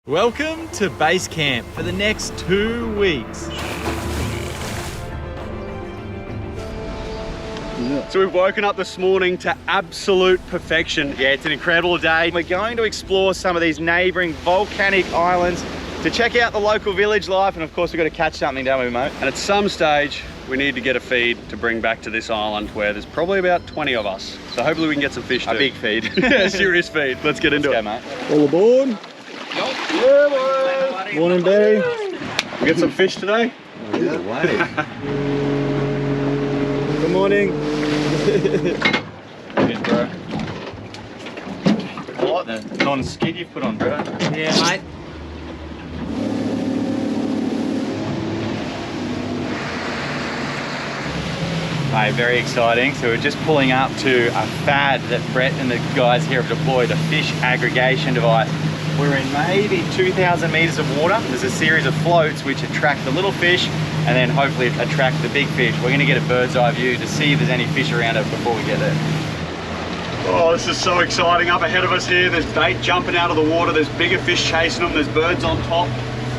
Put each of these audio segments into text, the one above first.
Welcome to base camp for the next 2 weeks. So we've woken up this morning to absolute perfection. Yeah, it's an incredible day. We're going to explore some of these neighboring volcanic islands to check out the local village life, and of course we've got to catch something, don't we, mate? And at some stage we need to get a feed to bring back to this island where there's probably about 20 of us. So hopefully we can get some fish too. A big feed. Yeah, serious feed. Let's get into it, mate. All aboard. Yeah, boys. Morning, Barry. We get some fish today? Good morning. Good, bro. I like the non-skid you've put on, bro. Yeah, mate. Mate, very exciting. So we're just pulling up to a FAD that Brett and the guys here have deployed, a fish aggregation device. We're in maybe 2,000 meters of water. There's a series of floats which attract the little fish and then hopefully attract the big fish. We're gonna get a bird's eye view to see if there's any fish around it before we get there. Oh, this is so exciting. Up ahead of us here, there's bait jumping out of the water. There's bigger fish chasing them. There's birds on top.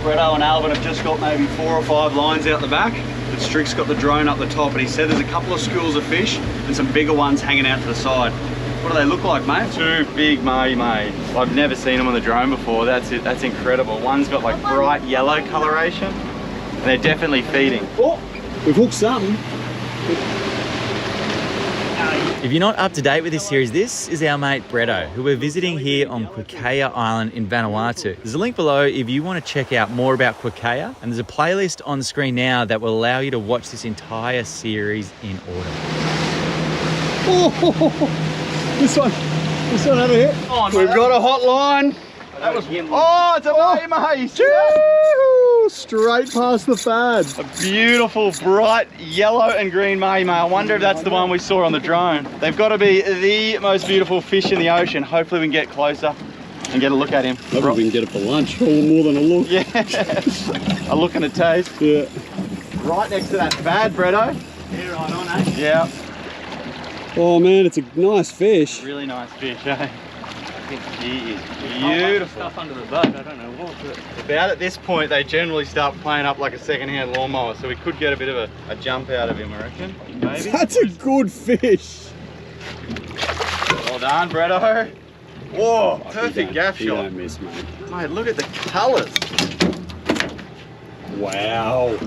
Bretto and Alvin have just got maybe 4 or 5 lines out the back. But Strick's got the drone up the top, and he said there's a couple of schools of fish and some bigger ones hanging out to the side. What do they look like, mate? 2 big mahi-mahi. I've never seen them on the drone before. That's it. That's incredible. One's got like bright yellow coloration. And they're definitely feeding. Oh, we've hooked something. If you're not up to date with this series, this is our mate Bretto, who we're visiting here on Quikea Island in Vanuatu. There's a link below if you want to check out more about Quikea, and there's a playlist on the screen now that will allow you to watch this entire series in order. Oh, this one had a hit. We've got a hot line. That was him. Oh, it's a mahi-mahi. Straight past the FAD. A beautiful, bright yellow and green mahi-mahi. I wonder if that's the one we saw on the drone. They've got to be the most beautiful fish in the ocean. Hopefully we can get closer and get a look at him. Maybe we can get it for lunch. Or more than a look. Yeah, a look and a taste. Yeah. Right next to that FAD, Bretto. Yeah, right on, eh? Yeah. Oh man, it's a nice fish. Really nice fish, eh? He is beautiful. Stuff under the boat, I don't know what. But... About at this point, they generally start playing up like a second-hand lawnmower, so we could get a bit of a jump out of him, I reckon. Maybe. That's a good fish. Well done, Bretto. Whoa, perfect gaff You shot. don't miss, mate. Mate, look at the colours. Wow.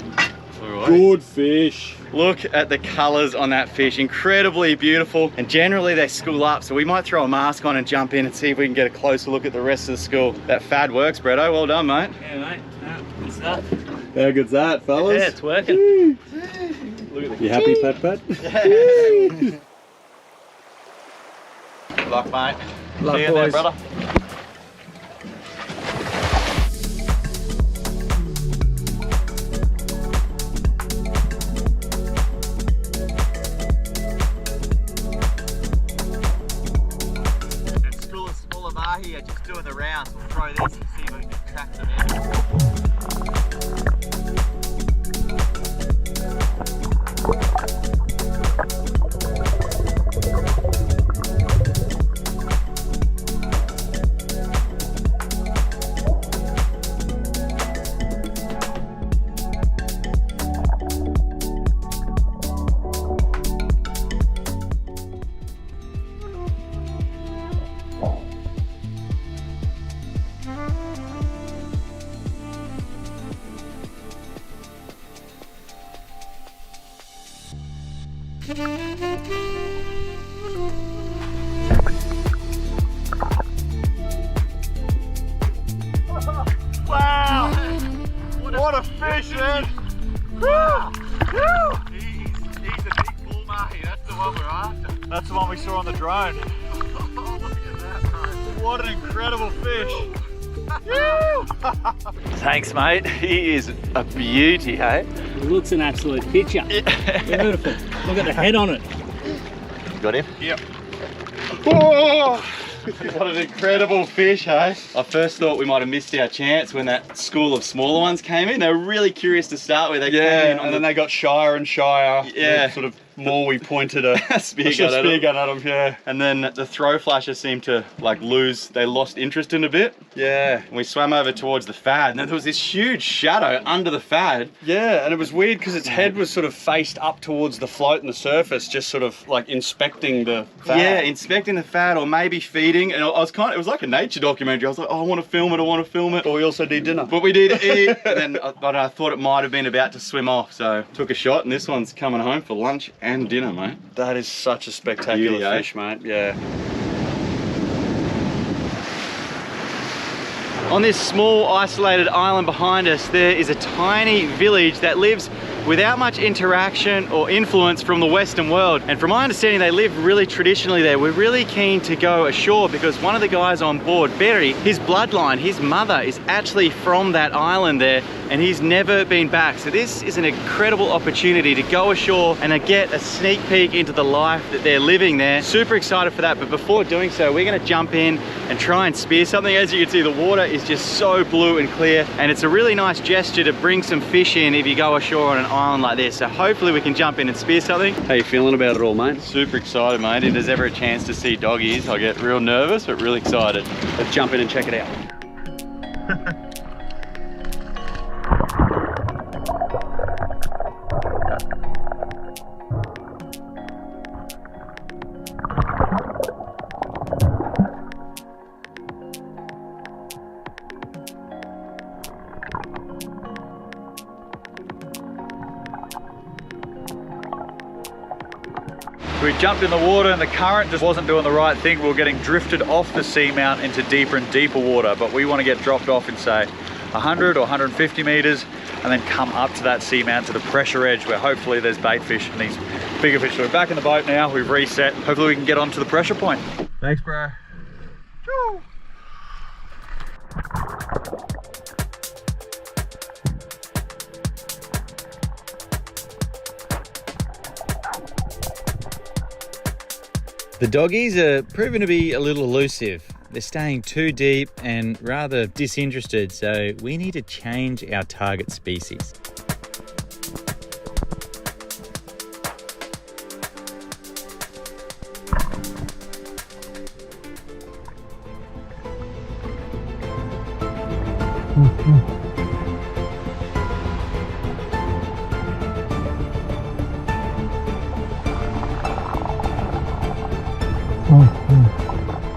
Alright. Good fish. Look at the colours on that fish, incredibly beautiful. And generally they school up, so we might throw a mask on and jump in and see if we can get a closer look at the rest of the school. That FAD works, Bretto. Well done, mate. Yeah, mate. Good stuff. How good's that, fellas? Yeah, it's working. Look at the You happy, Pat Pat? Good luck, mate. Luck, See you there, boys. brother. School of smaller mahi are just doing the rounds. We'll throw this and see if we can track them in. Wow! What a fish, man! He's a big bull mahi. That's the one we're after. That's the one we saw on the drone. Look at that, bro. What an incredible fish! Thanks, mate. He is a beauty, hey? It looks an absolute picture. Beautiful. Look at the head on it. Got him? Yep. Oh, what an incredible fish, hey? I first thought we might have missed our chance when that school of smaller ones came in. They were really curious to start with. They came in on and then they got shyer and shyer. Yeah. Sort of more we pointed a spear gun at them. Yeah. And then the throw flashes seemed to like they lost interest in a bit. Yeah. And we swam over towards the fad, and then there was this huge shadow under the fad. Yeah, and it was weird because its head was sort of faced up towards the float and the surface, just sort of like inspecting the fad. Yeah, inspecting the fad or maybe feeding. And I was it was like a nature documentary. I was like, oh, I want to film it, I want to film it. But we also did dinner. But we did eat, and then I thought it might have been about to swim off, so took a shot, and this one's coming home for lunch and dinner, mate. That is such a spectacular Beauty, fish, mate. Yeah. On this small isolated island behind us, there is a tiny village that lives without much interaction or influence from the Western world. And from my understanding, they live really traditionally there. We're really keen to go ashore because one of the guys on board, Barry, his bloodline, his mother is actually from that island there, and he's never been back. So this is an incredible opportunity to go ashore and get a sneak peek into the life that they're living there. Super excited for that, but before doing so, we're gonna jump in and try and spear something. As you can see, the water is just so blue and clear, and it's a really nice gesture to bring some fish in if you go ashore on an island like this. So hopefully we can jump in and spear something. How you feeling about it all, mate? Super excited, mate. If there's ever a chance to see doggies, I get real nervous, but really excited. Let's jump in and check it out. We jumped in the water and the current just wasn't doing the right thing. We were getting drifted off the seamount into deeper and deeper water, but we want to get dropped off in, say, 100 or 150 meters and then come up to that seamount to the pressure edge where hopefully there's bait fish and these bigger fish. So we're back in the boat now, we've reset. Hopefully we can get onto the pressure point. Thanks, bro. Woo. The doggies are proving to be a little elusive. They're staying too deep and rather disinterested, so we need to change our target species.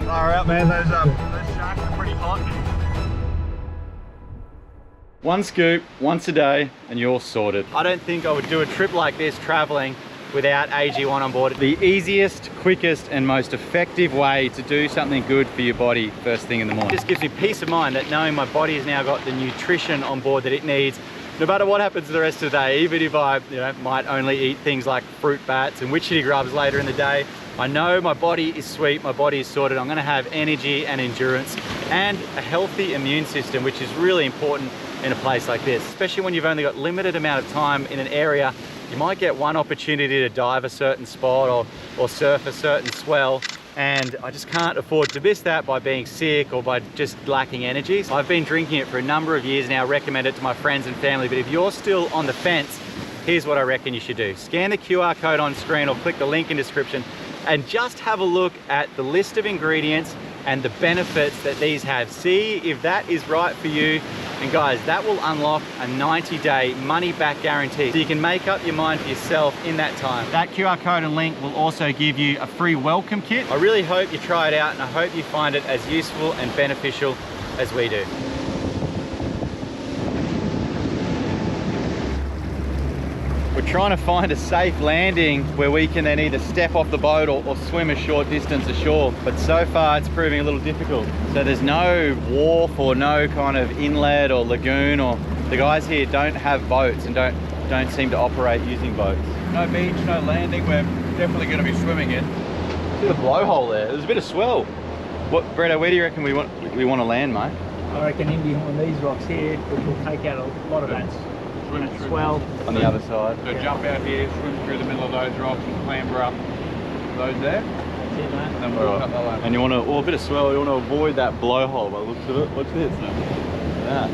Alright man, those sharks are pretty hot. One scoop, once a day, and you're sorted. I don't think I would do a trip like this traveling without AG1 on board. The easiest, quickest, and most effective way to do something good for your body first thing in the morning. It just gives me peace of mind that knowing my body has now got the nutrition on board that it needs, no matter what happens the rest of the day, even if I might only eat things like fruit bats and witchetty grubs later in the day, I know my body is sweet, my body is sorted. I'm gonna have energy and endurance and a healthy immune system, which is really important in a place like this, especially when you've only got limited amount of time in an area. You might get one opportunity to dive a certain spot or surf a certain swell, and I just can't afford to miss that by being sick or by just lacking energy. So I've been drinking it for a number of years now, recommend it to my friends and family, but if you're still on the fence, here's what I reckon you should do. Scan the QR code on screen or click the link in description and just have a look at the list of ingredients and the benefits that these have. See if that is right for you. And guys, that will unlock a 90-day money-back guarantee. So you can make up your mind for yourself in that time. That QR code and link will also give you a free welcome kit. I really hope you try it out, and I hope you find it as useful and beneficial as we do. We're trying to find a safe landing where we can then either step off the boat or swim a short distance ashore. But so far it's proving a little difficult. So there's no wharf or no kind of inlet or lagoon, or the guys here don't have boats and don't seem to operate using boats. No beach, no landing, we're definitely going to be swimming in. Bit of blowhole there. There's a bit of swell. What, Bretto, where do you reckon we want to land, mate? I reckon in behind these rocks here, which will take out a lot of that swell. On the other side. So jump out here, swim through the middle of those rocks and clamber up those there. That's it, mate. And then we'll cut the line. And you want to, a bit of swell, you want to avoid that blowhole by the looks of it. Watch this. Yeah.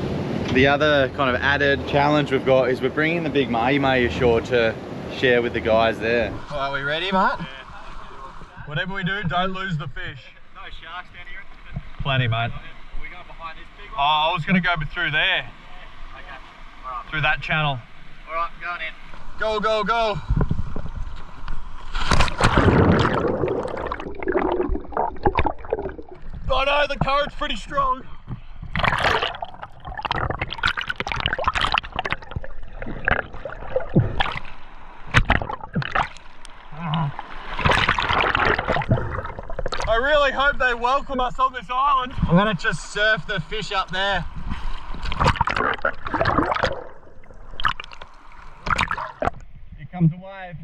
The other kind of added challenge we've got is we're bringing the big mahi-mahi ashore to share with the guys there. Are we ready, mate? Yeah. Whatever we do, don't lose the fish. No sharks down here? Plenty, mate. Are we going behind this big one? Oh, I was going to go through there. Okay. Alright. Through that channel. Alright, going in. Go, go, go. Oh no, the current's pretty strong. I really hope they welcome us on this island. I'm gonna just surf the fish up there. Here comes a wave.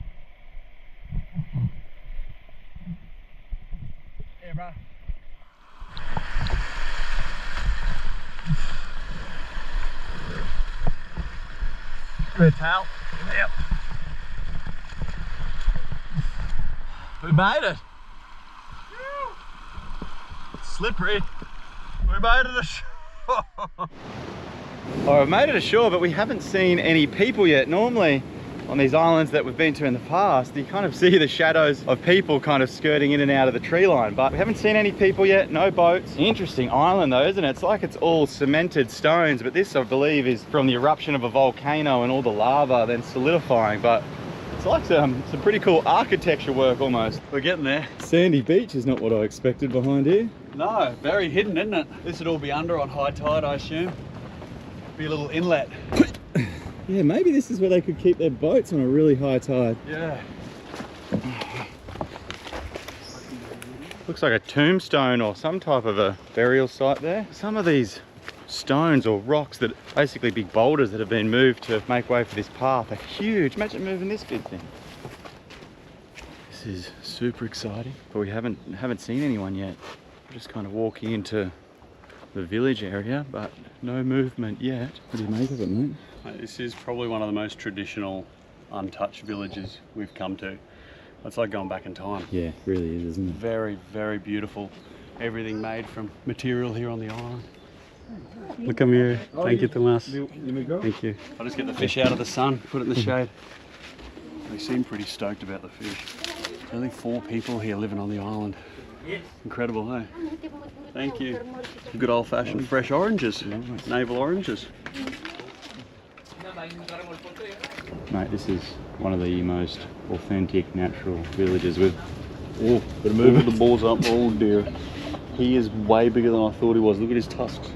Yeah, bro. Give me a towel. Yep. We made it. Slippery. We made it ashore. Alright, we've made it ashore, but we haven't seen any people yet. Normally, on these islands that we've been to in the past, you kind of see the shadows of people kind of skirting in and out of the tree line, but we haven't seen any people yet, no boats. Interesting island though, isn't it? It's like it's all cemented stones, but this I believe is from the eruption of a volcano and all the lava then solidifying, but it's like some pretty cool architecture work almost. We're getting there. Sandy beach is not what I expected behind here. No, very hidden, isn't it? This would all be under on high tide, I assume. Be a little inlet. Yeah, maybe this is where they could keep their boats on a really high tide. Yeah. Looks like a tombstone or some type of a burial site there. Some of these stones or rocks that basically big boulders that have been moved to make way for this path are huge. Imagine moving this big thing. This is super exciting, but we haven't seen anyone yet. We're just kind of walking into the village area, but no movement yet. What do you make of it, mate? This is probably one of the most traditional untouched villages we've come to. It's like going back in time. Yeah, it really is, isn't it? Very, very beautiful. Everything made from material here on the island. Look, come here. Thank you, Tomas. Thank you. I'll just get the fish out of the sun, put it in the shade. They seem pretty stoked about the fish. Only 4 people here living on the island. Incredible, eh? Thank you. Good old-fashioned fresh oranges, navel oranges. Mate, this is one of the most authentic natural villages with... Oh, gotta move the balls up. Oh dear. He is way bigger than I thought he was. Look at his tusks.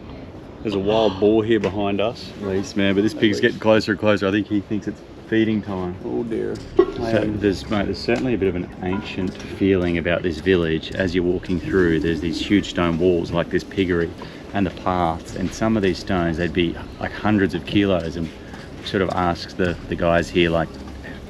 There's a wild boar here behind us. Least, man, but this pig's getting closer and closer. I think he thinks it's feeding time. Oh dear. So there's certainly a bit of an ancient feeling about this village. As you're walking through, there's these huge stone walls like this piggery and the paths, and some of these stones, they'd be like hundreds of kilos, and sort of asks the guys here, like,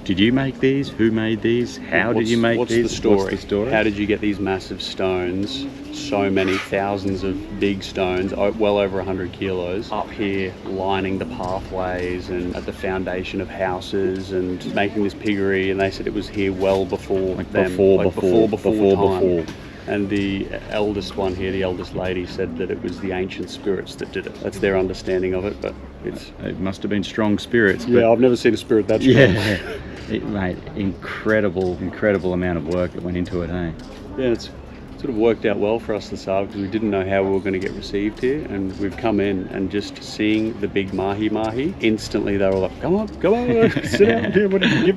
did you make these? Who made these? How did you make these? What's the story? What's the story? How did you get these massive stones, so many thousands of big stones, well over 100 kilos, up here lining the pathways and at the foundation of houses and making this piggery? And they said it was here well before them. Before. And the eldest one here, the eldest lady, said that it was the ancient spirits that did it. That's their understanding of it, but it must have been strong spirits. Yeah, I've never seen a spirit that strong. Yeah, mate, incredible amount of work that went into it, hey? Yeah, it's sort of worked out well for us this hour because we didn't know how we were going to get received here, and we've come in and just seeing the big mahi, instantly they were like, come on, sit down here, what do you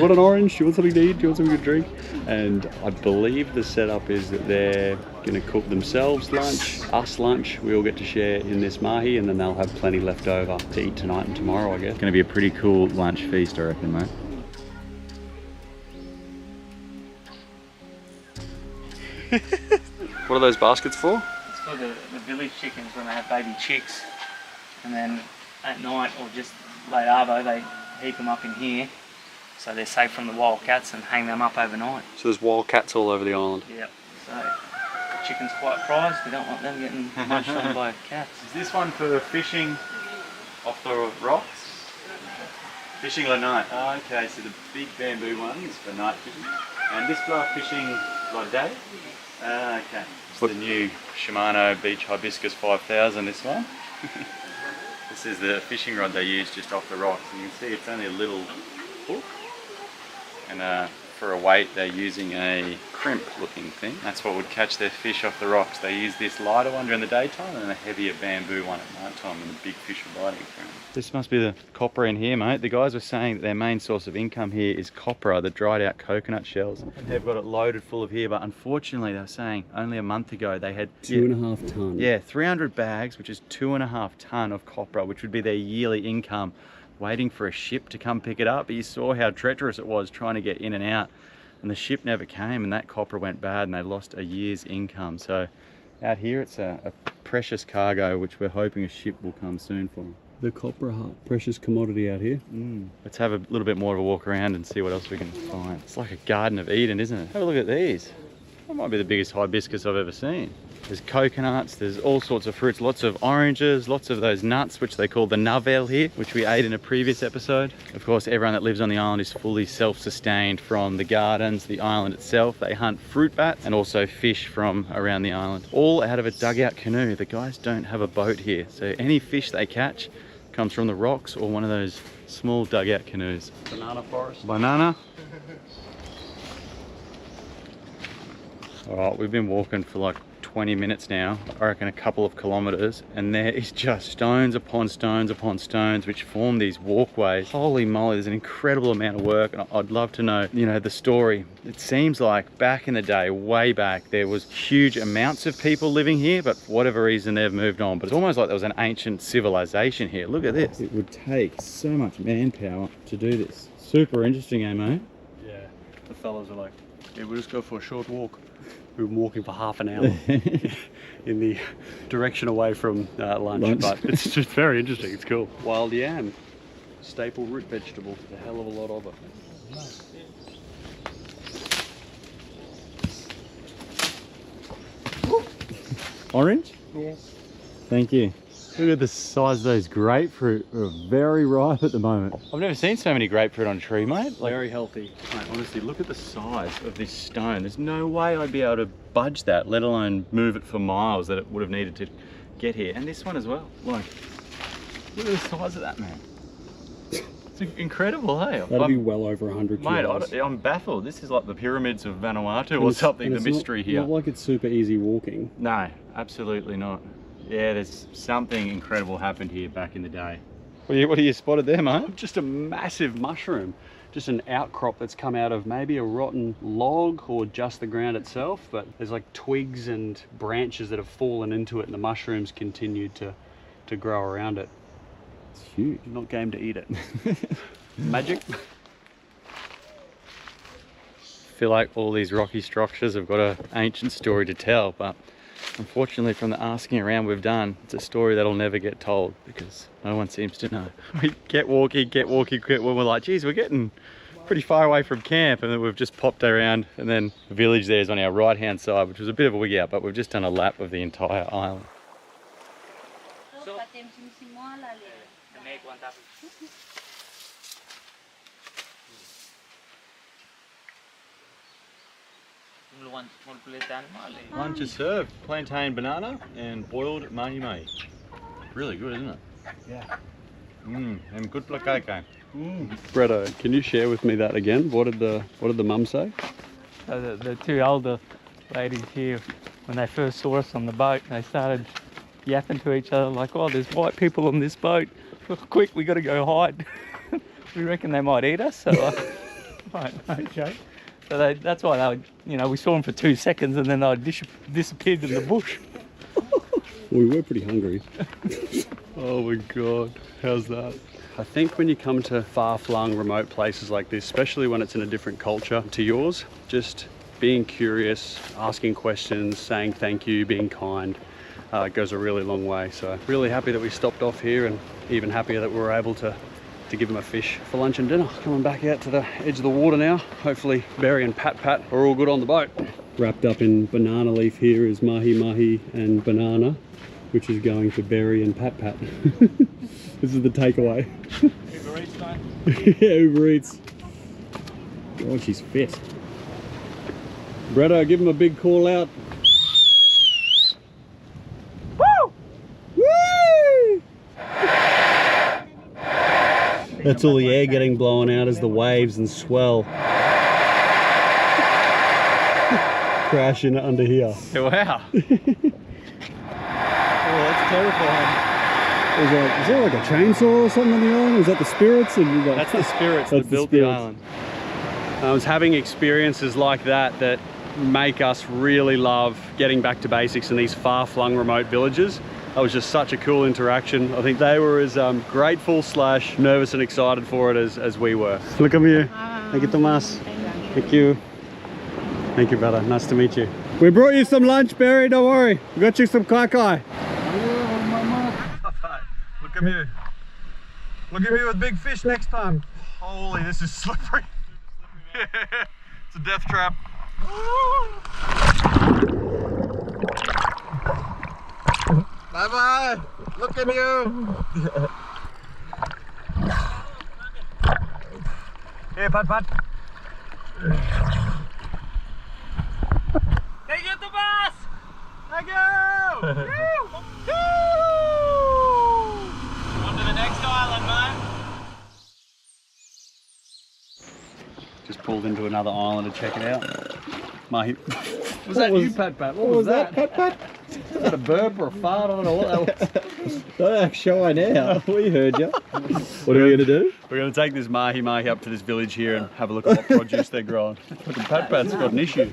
want an orange, do you want something to eat, do you want something to drink? And I believe the setup is that they're going to cook themselves lunch, us lunch, we all get to share in this mahi, and then they'll have plenty left over to eat tonight and tomorrow, I guess. It's going to be a pretty cool lunch feast, I reckon, mate. What are those baskets for? It's for the village chickens when they have baby chicks, and then at night or just late arvo they heap them up in here so they're safe from the wild cats and hang them up overnight. So there's wild cats all over the island. Yep. So the chicken's quite prized. We don't want them getting munched on by cats. Is this one for fishing off the rocks? Fishing at night. Oh, okay, so the big bamboo one is for night fishing. And this blow fishing like day? Okay. It's the new Shimano Beach Hibiscus 5000, this one. This is the fishing rod they use just off the rocks. And you can see it's only a little hook. And for a weight, they're using a crimp looking thing. That's what would catch their fish off the rocks. They use this lighter one during the daytime and a heavier bamboo one at night time when the big fish are biting through them. This must be the copra in here, mate. The guys were saying that their main source of income here is copra, the dried out coconut shells. And they've got it loaded full of here, but unfortunately they were saying only a month ago they had 2.5 tons. Yeah, 300 bags, which is 2.5 ton of copra, which would be their yearly income, waiting for a ship to come pick it up. But you saw how treacherous it was trying to get in and out, and the ship never came, and that copra went bad and they lost a year's income. So out here it's a precious cargo, which we're hoping a ship will come soon for them. The copra, precious commodity out here. Let's have a little bit more of a walk around and see what else we can find. It's like a Garden of Eden, isn't it? Have a look at these. That might be the biggest hibiscus I've ever seen. There's coconuts, there's all sorts of fruits, lots of oranges, lots of those nuts, which they call the navel here, which we ate in a previous episode. Of course, everyone that lives on the island is fully self-sustained from the gardens, the island itself. They hunt fruit bats and also fish from around the island, all out of a dugout canoe. The guys don't have a boat here, so any fish they catch comes from the rocks or one of those small dugout canoes. Banana forest. Banana. All right, we've been walking for like 20 minutes now, I reckon a couple of kilometers, and there is just stones upon stones upon stones which form these walkways. Holy moly, there's an incredible amount of work, and I'd love to know, you know, the story. It seems like back in the day, way back, there was huge amounts of people living here, but for whatever reason they've moved on. But it's almost like there was an ancient civilization here. Look at this. It would take so much manpower to do this. Super interesting, eh, mate? Yeah, the fellas are like, yeah, we'll just go for a short walk. We've been walking for half an hour in the direction away from lunch, but it's just very interesting. It's cool. Wild yam, staple root vegetable. There's a hell of a lot of it. Orange? Yes. Thank you. Look at the size of those grapefruit. They're very ripe at the moment. I've never seen so many grapefruit on a tree, mate. Like, Very healthy. mate, honestly, look at the size of this stone. There's no way I'd be able to budge that, let alone move it for miles that it would have needed to get here. And this one as well. Like, look at the size of that, man. It's incredible, hey? That'll be well over 100 kilos. Mate, I'm baffled. This is like the pyramids of Vanuatu or something, the mystery here. Not like it's super easy walking. No, absolutely not. Yeah, there's something incredible happened here back in the day. What do you spotted there, mate? Just a massive mushroom. Just an outcrop that's come out of maybe a rotten log or just the ground itself, but there's like twigs and branches that have fallen into it, and the mushrooms continued to grow around it. It's huge. I'm not game to eat it. Magic. I feel like all these rocky structures have got an ancient story to tell, but unfortunately from the asking around we've done, it's a story that'll never get told because no one seems to know. We get walking, when we're like, geez, we're getting pretty far away from camp, and then we've just popped around, and then the village there is on our right hand side, which was a bit of a wig out, but we've just done a lap of the entire island. Lunch is served. Plantain banana and boiled mahi-mahi. Really good, isn't it? Yeah. And good plakake. Bretto, can you share with me that again? What did the mum say? The two older ladies here, when they first saw us on the boat, they started yapping to each other like, oh, there's white people on this boat. Quick, we got to go hide. We reckon they might eat us, so okay. So that's why they would, you know, we saw them for 2 seconds and then they disappeared in the bush. We were pretty hungry. Oh my God, how's that? I think when you come to far-flung remote places like this, especially when it's in a different culture to yours, just being curious, asking questions, saying thank you, being kind, goes a really long way. So really happy that we stopped off here, and even happier that we were able to give them a fish for lunch and dinner. Coming back out to the edge of the water now. Hopefully Barry and Pat are all good on the boat. Wrapped up in banana leaf here is mahi-mahi and banana, which is going to Barry and Pat. This is the takeaway. Uber Eats, mate. Yeah, Uber Eats. God, she's fit. Bretto, give him a big call out. Woo! Woo! That's all the air getting blown out as the waves and swell crashing under here. Wow. Oh, that's terrifying. Is there like a chainsaw or something on the island? Or is that the spirits? And That's the spirits that built the island. I was having experiences like that make us really love getting back to basics in these far-flung remote villages. That was just such a cool interaction. I think they were as grateful / nervous and excited for it as we were. Look at you. Thank you, Tomas. Thank you. Thank you, brother. Nice to meet you. We brought you some lunch, Barry. Don't worry. We got you some kai. Look at me. Look at me with big fish next time. Holy, this is slippery. It's a death trap. Bye bye. Look at you. Hey, Pat. Thank you, Tomas! Thank you. On to the next island, mate. Just pulled into another island to check it out. Was that you, Pat? What was that? Pat? Was that a burp or a fart? I don't know what that was. Don't shy now. We heard you. What are we going to do? We're going to take this mahi up to this village here and have a look at what produce they're growing. Fucking Pat's got an issue.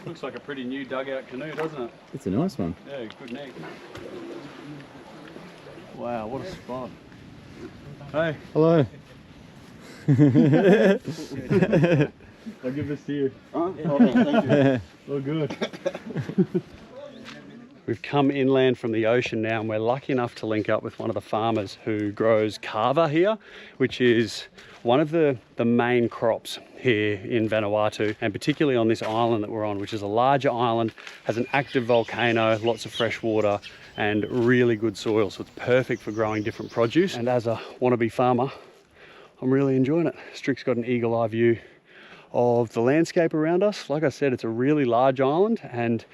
Looks like a pretty new dugout canoe, doesn't it? It's a nice one. Yeah, good neck. Wow, what a spot. Hey. Hello. I'll give this to you. Oh, thank you. All good. We've come inland from the ocean now, and we're lucky enough to link up with one of the farmers who grows kava here, which is one of the main crops here in Vanuatu, and particularly on this island that we're on, which is a larger island, has an active volcano, lots of fresh water, and really good soil. So it's perfect for growing different produce. And as a wannabe farmer, I'm really enjoying it. Strick's got an eagle eye view of the landscape around us. Like I said, it's a really large island, and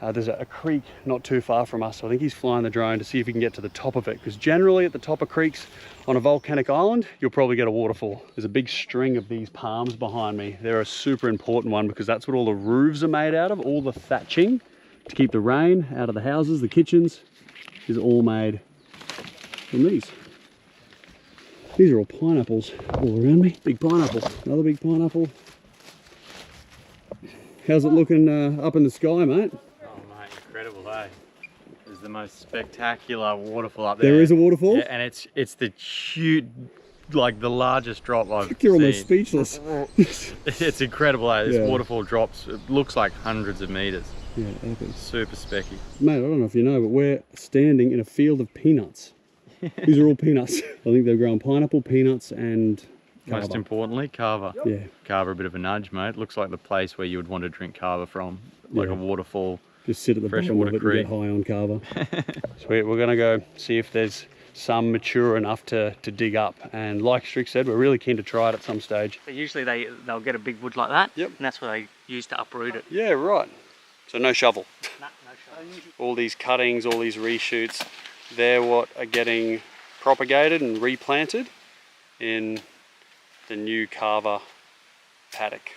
there's a creek not too far from us. So I think he's flying the drone to see if he can get to the top of it, because generally at the top of creeks on a volcanic island, you'll probably get a waterfall. There's a big string of these palms behind me. They're a super important one because that's what all the roofs are made out of. All the thatching to keep the rain out of the houses, the kitchens, is all made from these. These are all pineapples all around me. Big pineapple, another big pineapple. How's it looking up in the sky, mate? Oh mate, incredible, eh? There's the most spectacular waterfall up there. There is a waterfall? Yeah, and it's the huge, like the largest drop I've seen. You're almost speechless. It's incredible, eh? This Yeah. waterfall drops, it looks like hundreds of meters. Yeah, epic. Super specky. Mate, I don't know if you know, but we're standing in a field of peanuts. These are all peanuts. I think they're growing pineapple, peanuts, and Most kava. importantly, kava. Yeah. Kava, a bit of a nudge, mate. Looks like the place where you would want to drink kava from, like Yeah. a waterfall. Just sit at the bottom Freshwater of it creek. and get high on kava. Sweet, we're gonna go see if there's some mature enough to dig up. And like Strick said, we're really keen to try it at some stage. So usually they'll get a big wood like that. Yep. And that's what they use to uproot it. Yeah, right. So no shovel. No shot. All these cuttings, all these reshoots, they're what are getting propagated and replanted in the new kava paddock.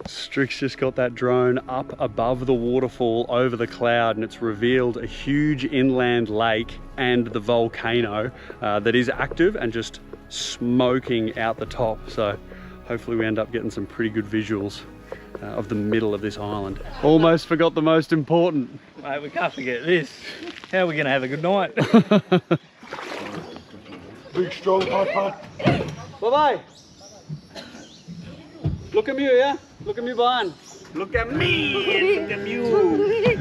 Strick's just got that drone up above the waterfall over the cloud, and it's revealed a huge inland lake and the volcano that is active and just smoking out the top. So hopefully we end up getting some pretty good visuals of the middle of this island. Almost forgot the most important. Mate, we can't forget this. How are we going to have a good night? Big strong pot. Bye-bye. Look at me, yeah? Look at me behind. Look at me and look at you.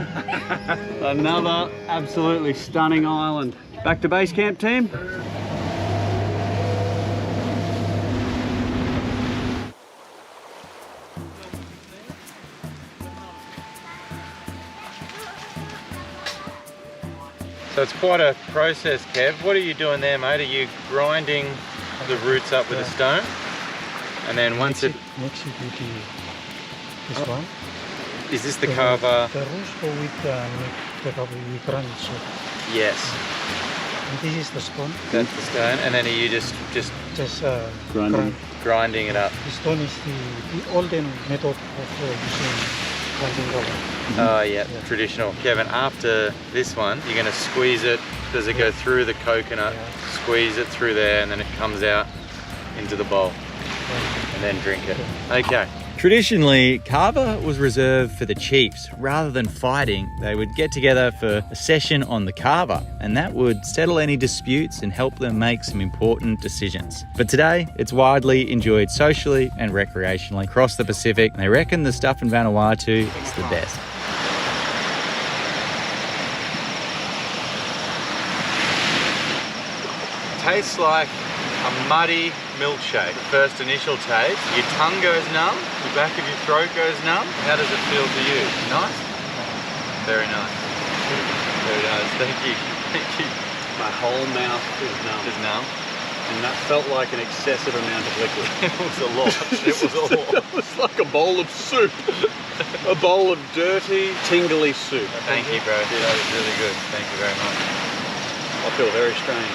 Another absolutely stunning island. Back to base camp, team. So it's quite a process, Kev. What are you doing there, mate? Are you grinding the roots up with a stone? And then once it... This one. Is this the kava? The roast with crunch. Yes. This is the stone. That's the stone, and then are you just Just Grinding. grinding it up? The stone is the olden method of using grinding rubber. Oh yeah, traditional. Kevin, after this one, you're going to squeeze it. Does it go through the coconut? Yeah. Squeeze it through there, and then it comes out into the bowl, and then drink it. Okay. Traditionally, kava was reserved for the chiefs. Rather than fighting, they would get together for a session on the kava, and that would settle any disputes and help them make some important decisions. But today, it's widely enjoyed socially and recreationally across the Pacific. They reckon the stuff in Vanuatu is the best. Tastes like a muddy milkshake. First initial taste, your tongue goes numb, the back of your throat goes numb. How does it feel to you? Nice? Very nice. Very nice, thank you. Thank you. My whole mouth is numb. Just numb? And that felt like an excessive amount of liquid. It was a lot. It was a lot. That was like a bowl of soup. A bowl of dirty, tingly soup. Thank you, bro. That was really good. Thank you very much. I feel very strange.